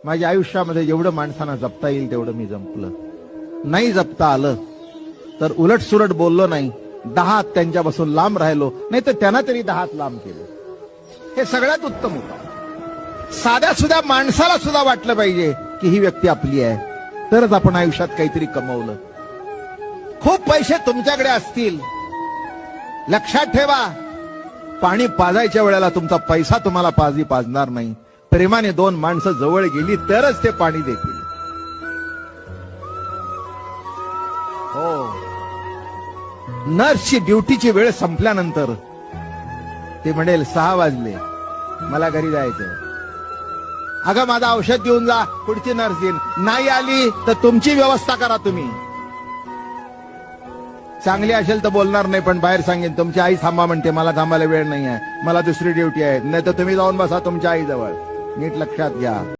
माझ्या आयुष्यामध्ये जेवढं माणसांना जपता येईल तेवढं मी जपलं. नाही जपता आलं तर उलट सुलट बोललो नाही, 10 हात त्यांच्यापासून लांब राहिलो, नाही तर त्यांना तरी 10 हात लांब केलं. हे सगळ्यात उत्तम होतं. साध्या सुद्धा माणसाला सुद्धा वाटलं पाहिजे की ही व्यक्ती आपली आहे, तरच आपण आयुष्यात काहीतरी कमवलं. खूप पैसे तुमच्याकडे असतील, लक्षात ठेवा, पाणी पाजायच्या वेळेला तुमचा पैसा तुम्हाला पाजणार नाही. प्रेमाने 2 माणसं जवळ गेली तरच ते पाणी देतील. हो, नर्सची ड्युटीची वेळ संपल्यानंतर ते म्हणेल 6 वाजले, मला घरी जायचं. अगं माझं औषध देऊन जा, पुढची नर्स येईल. नाही आली तर तुमची व्यवस्था करा तुम्ही. चांगली असेल तर बोलणार नाही, पण बाहेर सांगेन तुमची आई थांबा म्हणते, मला थांबायला वेळ नाही आहे, मला दुसरी ड्युटी आहे. नाही तर तुम्ही जाऊन बसा तुमच्या आईजवळ. नीट लक्षात घ्या.